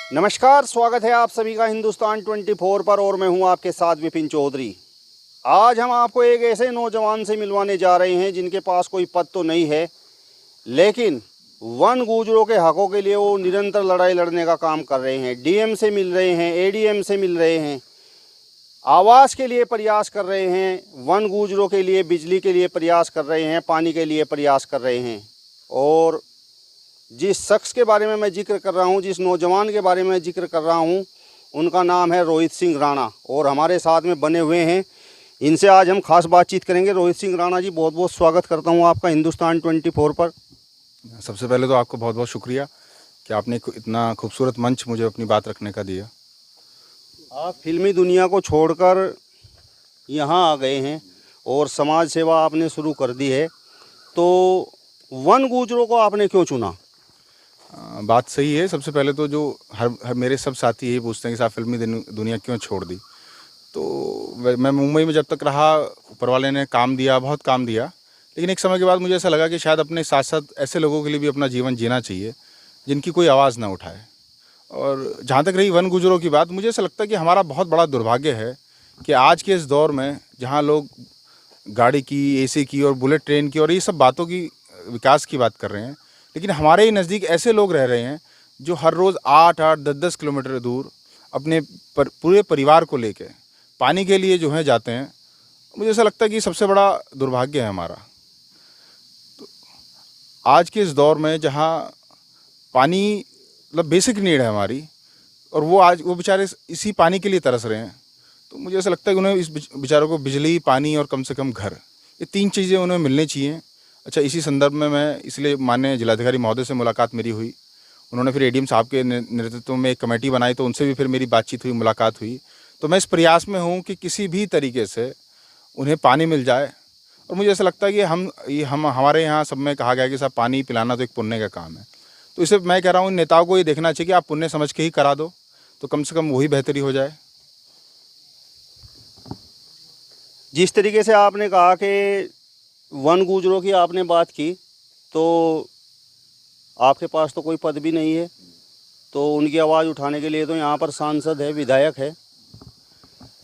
नमस्कार, स्वागत है आप सभी का हिंदुस्तान 24 पर और मैं हूं आपके साथ विपिन चौधरी। आज हम आपको एक ऐसे नौजवान से मिलवाने जा रहे हैं जिनके पास कोई पद तो नहीं है, लेकिन वन गुजरों के हकों के लिए वो निरंतर लड़ाई लड़ने का काम कर रहे हैं। डीएम से मिल रहे हैं, एडीएम से मिल रहे हैं, आवास के लिए प्रयास कर रहे हैं, वन गुजरों के लिए बिजली के लिए प्रयास कर रहे हैं, पानी के लिए प्रयास कर रहे हैं। और जिस शख्स के बारे में मैं जिक्र कर रहा हूं, जिस नौजवान के बारे में जिक्र कर रहा हूं, उनका नाम है रोहित सिंह राणा और हमारे साथ में बने हुए हैं। इनसे आज हम खास बातचीत करेंगे। रोहित सिंह राणा जी, बहुत बहुत स्वागत करता हूं आपका हिंदुस्तान 24 पर। सबसे पहले तो आपको बहुत बहुत शुक्रिया कि आपने इतना खूबसूरत मंच मुझे अपनी बात रखने का दिया। आप फिल्मी दुनिया को छोड़कर यहाँ आ गए हैं और समाज सेवा आपने शुरू कर दी है, तो वन गुजरों को आपने क्यों चुना? बात सही है। सबसे पहले तो जो हर मेरे सब साथी यही पूछते हैं कि साहब फिल्मी दुनिया क्यों छोड़ दी। तो मैं मुंबई में जब तक रहा, ऊपर वाले ने काम दिया, बहुत काम दिया, लेकिन एक समय के बाद मुझे ऐसा लगा कि शायद अपने साथ साथ ऐसे लोगों के लिए भी अपना जीवन जीना चाहिए जिनकी कोई आवाज़ ना उठाए। और जहाँ तक रही वन गुजरों की बात, मुझे ऐसा लगता है कि हमारा बहुत बड़ा दुर्भाग्य है कि आज के इस दौर में जहाँ लोग गाड़ी की, एसी की और बुलेट ट्रेन की और ये सब बातों की विकास की बात कर रहे हैं, लेकिन हमारे ही नज़दीक ऐसे लोग रह रहे हैं जो हर रोज़ 8-8, 10-10 किलोमीटर दूर अपने पूरे परिवार को लेके पानी के लिए जो है जाते हैं। मुझे ऐसा लगता है कि सबसे बड़ा दुर्भाग्य है हमारा। तो आज के इस दौर में जहाँ पानी मतलब बेसिक नीड है हमारी, और वो बेचारे इसी पानी के लिए तरस रहे हैं, तो मुझे ऐसा लगता है कि उन्हें इस बेचारों को बिजली, पानी और कम से कम घर, ये 3 चीज़ें उन्हें मिलनी चाहिए। अच्छा, इसी संदर्भ में मैं इसलिए माननीय जिलाधिकारी महोदय से मुलाकात मेरी हुई। उन्होंने फिर एडीएम साहब के नेतृत्व में एक कमेटी बनाई, तो उनसे भी फिर मेरी बातचीत हुई, मुलाकात हुई। तो मैं इस प्रयास में हूँ कि किसी भी तरीके से उन्हें पानी मिल जाए। और मुझे ऐसा लगता है कि हमारे यहाँ सब में कहा गया कि साहब पानी पिलाना तो एक पुण्य का काम है। तो इसे मैं कह रहा हूँ, इन नेताओं को ये देखना चाहिए कि आप पुण्य समझ के ही करा दो, तो कम से कम वही बेहतरी हो जाए। जिस तरीके से आपने कहा कि वन गुजरों की आपने बात की, तो आपके पास तो कोई पद भी नहीं है, तो उनकी आवाज़ उठाने के लिए तो यहाँ पर सांसद है, विधायक है।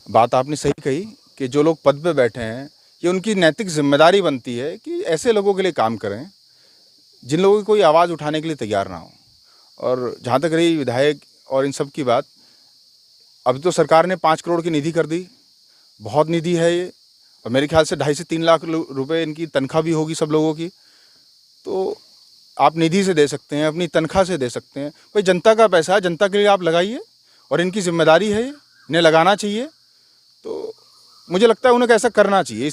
बात आपने सही कही कि जो लोग पद पे बैठे हैं, ये उनकी नैतिक जिम्मेदारी बनती है कि ऐसे लोगों के लिए काम करें जिन लोगों की कोई आवाज़ उठाने के लिए तैयार ना हो। और जहाँ तक रही विधायक और इन सब की बात, अभी तो सरकार ने 5 करोड़ की निधि कर दी, बहुत निधि है ये, और मेरे ख्याल से 2.5 से 3 लाख रुपए इनकी तनख्वाह भी होगी सब लोगों की। तो आप निधि से दे सकते हैं, अपनी तनख्वाह से दे सकते हैं। भाई जनता का पैसा है, जनता के लिए आप लगाइए, और इनकी जिम्मेदारी है, इन्हें लगाना चाहिए। तो मुझे लगता है उन्हें ऐसा करना चाहिए।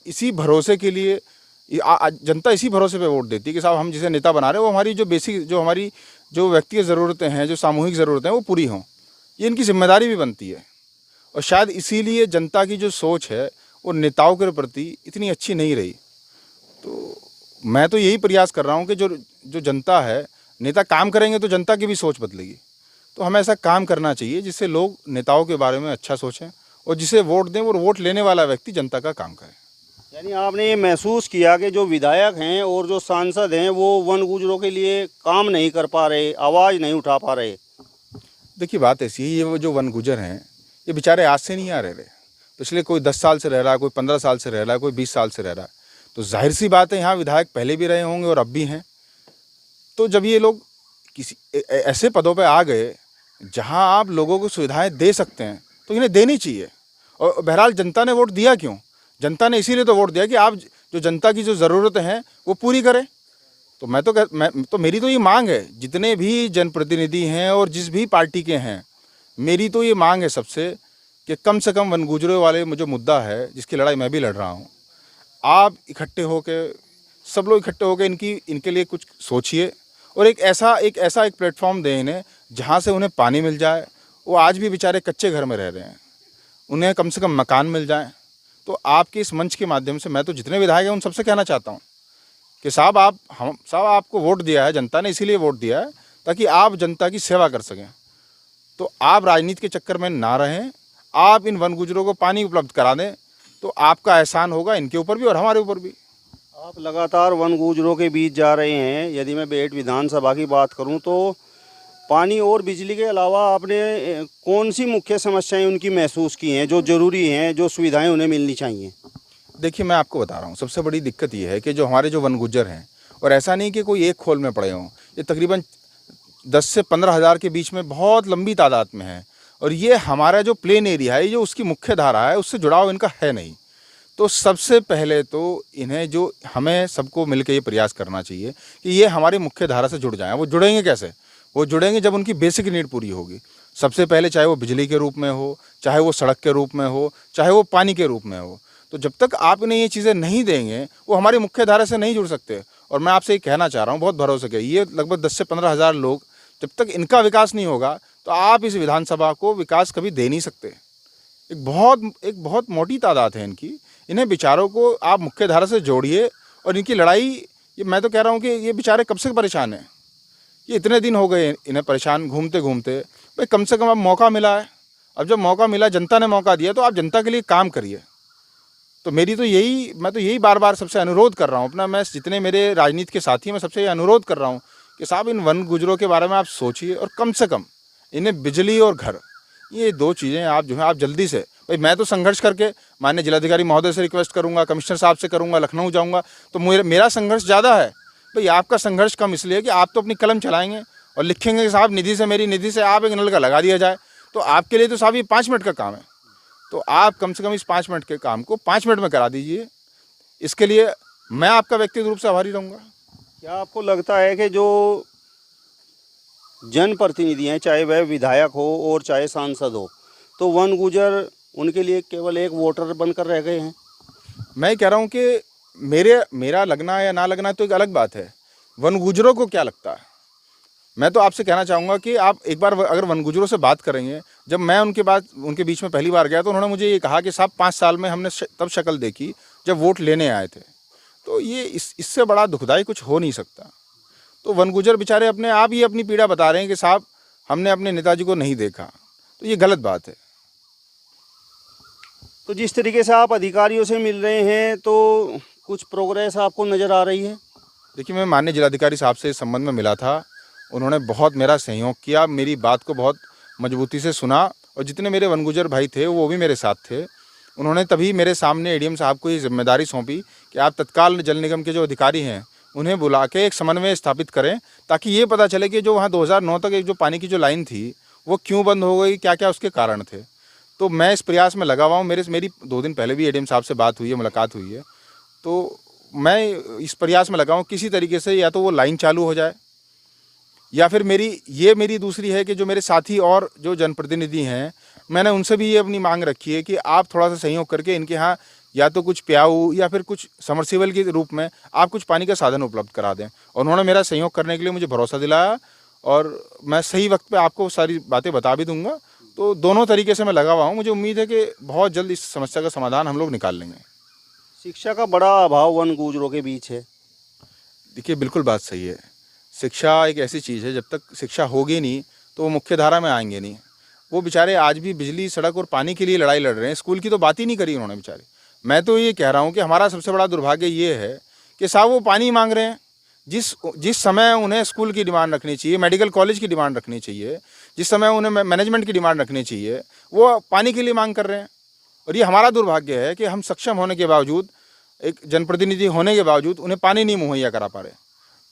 इसी भरोसे के लिए जनता इसी भरोसे पे वोट देती है कि साहब हम जिसे नेता बना रहे हैं वो हमारी जो बेसिक, जो हमारी जो व्यक्तिगत ज़रूरतें हैं, जो सामूहिक ज़रूरतें हैं, वो पूरी हों। ये इनकी जिम्मेदारी भी बनती है। और शायद इसीलिए जनता की जो सोच है वो नेताओं के प्रति इतनी अच्छी नहीं रही। तो मैं तो यही प्रयास कर रहा हूँ कि जो जनता है, नेता काम करेंगे तो जनता की भी सोच बदलेगी। तो हमें ऐसा काम करना चाहिए जिससे लोग नेताओं के बारे में अच्छा सोचें, और जिसे वोट दें वो वोट लेने वाला व्यक्ति जनता का काम करे। यानी आपने ये महसूस किया कि जो विधायक हैं और जो सांसद हैं वो वन गुजरों के लिए काम नहीं कर पा रहे, आवाज़ नहीं उठा पा रहे। देखिए, बात ऐसी है, ये वो जो वन गुजर हैं, ये बेचारे आज से नहीं आ रहे। पिछले कोई 10 साल से रह रहा है, कोई 15 साल से रह रहा है, कोई 20 साल से रह रहा है। तो जाहिर सी बात है, यहाँ विधायक पहले भी रहे होंगे और अब भी हैं। तो जब ये लोग किसी ऐसे पदों पे आ गए जहाँ आप लोगों को सुविधाएं दे सकते हैं, तो इन्हें देनी चाहिए। और बहरहाल जनता ने वोट दिया क्यों? जनता ने इसीलिए तो वोट दिया कि आप जो जनता की जो ज़रूरतें हैं वो पूरी करें। तो मेरी तो ये मांग है, जितने भी जनप्रतिनिधि हैं और जिस भी पार्टी के हैं, मेरी तो ये मांग है सबसे कि कम से कम वन गुजरों वाले जो मुद्दा है, जिसकी लड़ाई मैं भी लड़ रहा हूँ, आप इकट्ठे होकर, सब लोग इकट्ठे होकर इनके लिए कुछ सोचिए, और एक ऐसा प्लेटफॉर्म दें इन्हें जहाँ से उन्हें पानी मिल जाए। वो आज भी बेचारे कच्चे घर में रह रहे हैं, उन्हें कम से कम मकान मिल जाए। तो आपके इस मंच के माध्यम से मैं तो जितने विधायक हैं उन सबसे कहना चाहता हूँ कि साहब आपको वोट दिया है, जनता ने इसीलिए वोट दिया है ताकि आप जनता की सेवा कर सकें। तो आप राजनीति के चक्कर में ना रहें, आप इन वन गुजरों को पानी उपलब्ध करा दें, तो आपका एहसान होगा इनके ऊपर भी और हमारे ऊपर भी। आप लगातार वन गुजरों के बीच जा रहे हैं। यदि मैं बेट विधानसभा की बात करूं तो पानी और बिजली के अलावा आपने कौन सी मुख्य समस्याएं उनकी महसूस की हैं जो ज़रूरी हैं, जो सुविधाएं उन्हें मिलनी चाहिए? देखिए, मैं आपको बता रहा हूँ, सबसे बड़ी दिक्कत ये है कि जो हमारे जो वन गुज्जर हैं, और ऐसा नहीं कि कोई एक खोल में पड़े हों, ये तकरीबन 10 से 15 हज़ार के बीच में बहुत लंबी तादाद में है। और ये हमारा जो प्लेन एरिया है, ये जो उसकी मुख्य धारा है, उससे जुड़ाव इनका है नहीं। तो सबसे पहले तो इन्हें जो हमें सबको मिलकर ये प्रयास करना चाहिए कि ये हमारी मुख्य धारा से जुड़ जाएं। वो जुड़ेंगे कैसे? वो जुड़ेंगे जब उनकी बेसिक नीड पूरी होगी। सबसे पहले चाहे वो बिजली के रूप में हो, चाहे वो सड़क के रूप में हो, चाहे वो पानी के रूप में हो। तो जब तक आप इन्हें ये चीज़ें नहीं देंगे, वो हमारी मुख्य धारा से नहीं जुड़ सकते। और मैं आपसे ये कहना चाह रहा हूँ बहुत भरोसे के, ये लगभग 10 से 15 हज़ार लोग, जब तक इनका विकास नहीं होगा तो आप इस विधानसभा को विकास कभी दे नहीं सकते। एक बहुत मोटी तादाद है इनकी। इन्हें बेचारों को आप मुख्य धारा से जोड़िए। और इनकी लड़ाई, ये मैं तो कह रहा हूँ कि ये बेचारे कब से परेशान हैं। ये इतने दिन हो गए इन्हें परेशान घूमते घूमते। भाई कम से कम अब मौका मिला है, अब जब मौका मिला, जनता ने मौका दिया, तो आप जनता के लिए काम करिए। तो मैं तो यही बार बार सबसे अनुरोध कर रहा हूँ अपना, मैं जितने मेरे राजनीति के साथी हैं, मैं सबसे ये अनुरोध कर रहा हूँ कि साहब इन वन गुजरों के बारे में आप सोचिए, और कम से कम इन्हें बिजली और घर, ये 2 चीज़ें आप जो है आप जल्दी से। भाई मैं तो संघर्ष करके माननीय जिलाधिकारी महोदय से रिक्वेस्ट करूंगा, कमिश्नर साहब से करूंगा, लखनऊ जाऊंगा, तो मेरा संघर्ष ज़्यादा है। भाई आपका संघर्ष कम इसलिए कि आप तो अपनी कलम चलाएंगे और लिखेंगे कि साहब निधि से, मेरी निधि से आप एक नल का लगा दिया जाए। तो आपके लिए तो साहब ये 5 मिनट का काम है। तो आप कम से कम इस 5 मिनट के काम को 5 मिनट में करा दीजिए। इसके लिए मैं आपका व्यक्तिगत रूप से आभारी रहूँगा। क्या आपको लगता है कि जो जनप्रतिनिधि हैं, चाहे वह विधायक हो और चाहे सांसद हो, तो वन गुजर उनके लिए केवल एक वोटर बनकर रह गए हैं? मैं कह रहा हूँ कि मेरा लगना या ना लगना तो एक अलग बात है। वन गुजरों को क्या लगता है? मैं तो आपसे कहना चाहूँगा कि आप एक बार अगर वन गुजरों से बात करेंगे। जब मैं उनके बीच में पहली बार गया तो उन्होंने मुझे ये कहा कि साहब 5 साल में हमने तब शक्ल देखी जब वोट लेने आए थे। तो ये इससे बड़ा दुखदाई कुछ हो नहीं सकता। तो वन गुजर बेचारे अपने आप ही अपनी पीड़ा बता रहे हैं कि साहब हमने अपने नेताजी को नहीं देखा। तो ये गलत बात है। तो जिस तरीके से आप अधिकारियों से मिल रहे हैं, तो कुछ प्रोग्रेस आपको नज़र आ रही है? देखिए, मैं माननीय जिलाधिकारी साहब से इस संबंध में मिला था। उन्होंने बहुत मेरा सहयोग किया, मेरी बात को बहुत मजबूती से सुना, और जितने मेरे वन गुजर भाई थे वो भी मेरे साथ थे। उन्होंने तभी मेरे सामने एडीएम साहब को ये जिम्मेदारी सौंपी कि आप तत्काल जल निगम के जो अधिकारी हैं उन्हें बुला के एक समन्वय स्थापित करें, ताकि ये पता चले कि जो वहाँ 2009 तक एक जो पानी की जो लाइन थी वो क्यों बंद हो गई, क्या क्या उसके कारण थे। तो मैं इस प्रयास में लगा हुआ हूँ। मेरी 2 दिन पहले भी एडीएम साहब से बात हुई है, मुलाकात हुई है। तो मैं इस प्रयास में लगा हूँ किसी तरीके से या तो वो लाइन चालू हो जाए, या फिर मेरी दूसरी है कि जो मेरे साथी और जो जनप्रतिनिधि हैं, मैंने उनसे भी ये अपनी मांग रखी है कि आप थोड़ा सा सहयोग करके इनके यहाँ या तो कुछ प्याऊ या फिर कुछ समरसीबल के रूप में आप कुछ पानी का साधन उपलब्ध करा दें। और उन्होंने मेरा सहयोग करने के लिए मुझे भरोसा दिलाया, और मैं सही वक्त पे आपको सारी बातें बता भी दूंगा। तो दोनों तरीके से मैं लगा हुआ हूँ। मुझे उम्मीद है कि बहुत जल्द इस समस्या का समाधान हम लोग निकाल लेंगे। शिक्षा का बड़ा अभाव वन गुजरों के बीच है। देखिए, बिल्कुल बात सही है। शिक्षा एक ऐसी चीज़ है, जब तक शिक्षा होगी नहीं तो वो मुख्य धारा में आएंगे नहीं। वो बेचारे आज भी बिजली, सड़क और पानी के लिए लड़ाई लड़ रहे हैं। स्कूल की तो बात ही नहीं करी उन्होंने बेचारे। मैं तो ये कह रहा हूँ कि हमारा सबसे बड़ा दुर्भाग्य ये है कि साहब वो पानी मांग रहे हैं जिस समय उन्हें स्कूल की डिमांड रखनी चाहिए, मेडिकल कॉलेज की डिमांड रखनी चाहिए, जिस समय उन्हें मैनेजमेंट की डिमांड रखनी चाहिए, वो पानी के लिए मांग कर रहे हैं। और ये हमारा दुर्भाग्य है कि हम सक्षम होने के बावजूद, एक जनप्रतिनिधि होने के बावजूद उन्हें पानी नहीं मुहैया करा पा रहे।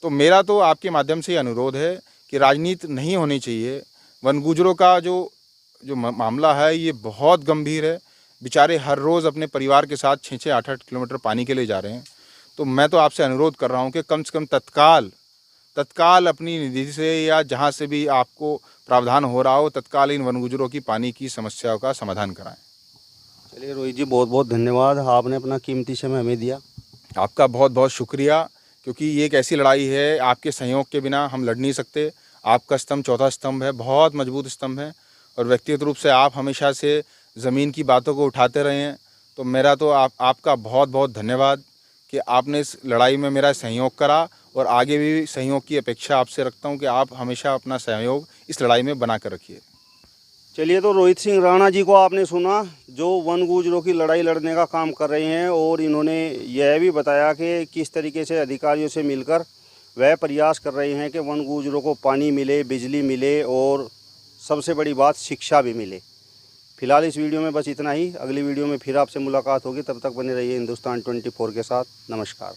तो मेरा तो आपके माध्यम से अनुरोध है कि राजनीति नहीं होनी चाहिए। वन गुजरों का जो मामला है ये बहुत गंभीर है। बेचारे हर रोज़ अपने परिवार के साथ 6-6, 8-8 किलोमीटर पानी के लिए जा रहे हैं। तो मैं तो आपसे अनुरोध कर रहा हूँ कि कम से कम तत्काल अपनी निधि से या जहाँ से भी आपको प्रावधान हो रहा हो, तत्काल इन वन गुजरों की पानी की समस्याओं का समाधान कराएं। चलिए रोहित जी, बहुत बहुत धन्यवाद, आपने अपना कीमती समय हमें दिया। आपका बहुत बहुत शुक्रिया, क्योंकि ये एक ऐसी लड़ाई है, आपके सहयोग के बिना हम लड़ नहीं सकते। आपका स्तंभ चौथा स्तंभ है, बहुत मजबूत स्तंभ है, और व्यक्तिगत रूप से आप हमेशा से ज़मीन की बातों को उठाते रहे हैं। तो मेरा तो आपका बहुत बहुत धन्यवाद कि आपने इस लड़ाई में मेरा सहयोग करा, और आगे भी सहयोग की अपेक्षा आपसे रखता हूं कि आप हमेशा अपना सहयोग इस लड़ाई में बना कर रखिए। चलिए, तो रोहित सिंह राणा जी को आपने सुना, जो वन गुजरों की लड़ाई लड़ने का काम कर रहे हैं, और इन्होंने यह भी बताया कि किस तरीके से अधिकारियों से मिलकर वह प्रयास कर रहे हैं कि वन गुजरों को पानी मिले, बिजली मिले और सबसे बड़ी बात शिक्षा भी मिले। फिलहाल इस वीडियो में बस इतना ही। अगली वीडियो में फिर आपसे मुलाकात होगी, तब तक बने रहिए हिंदुस्तान 24 के साथ। नमस्कार।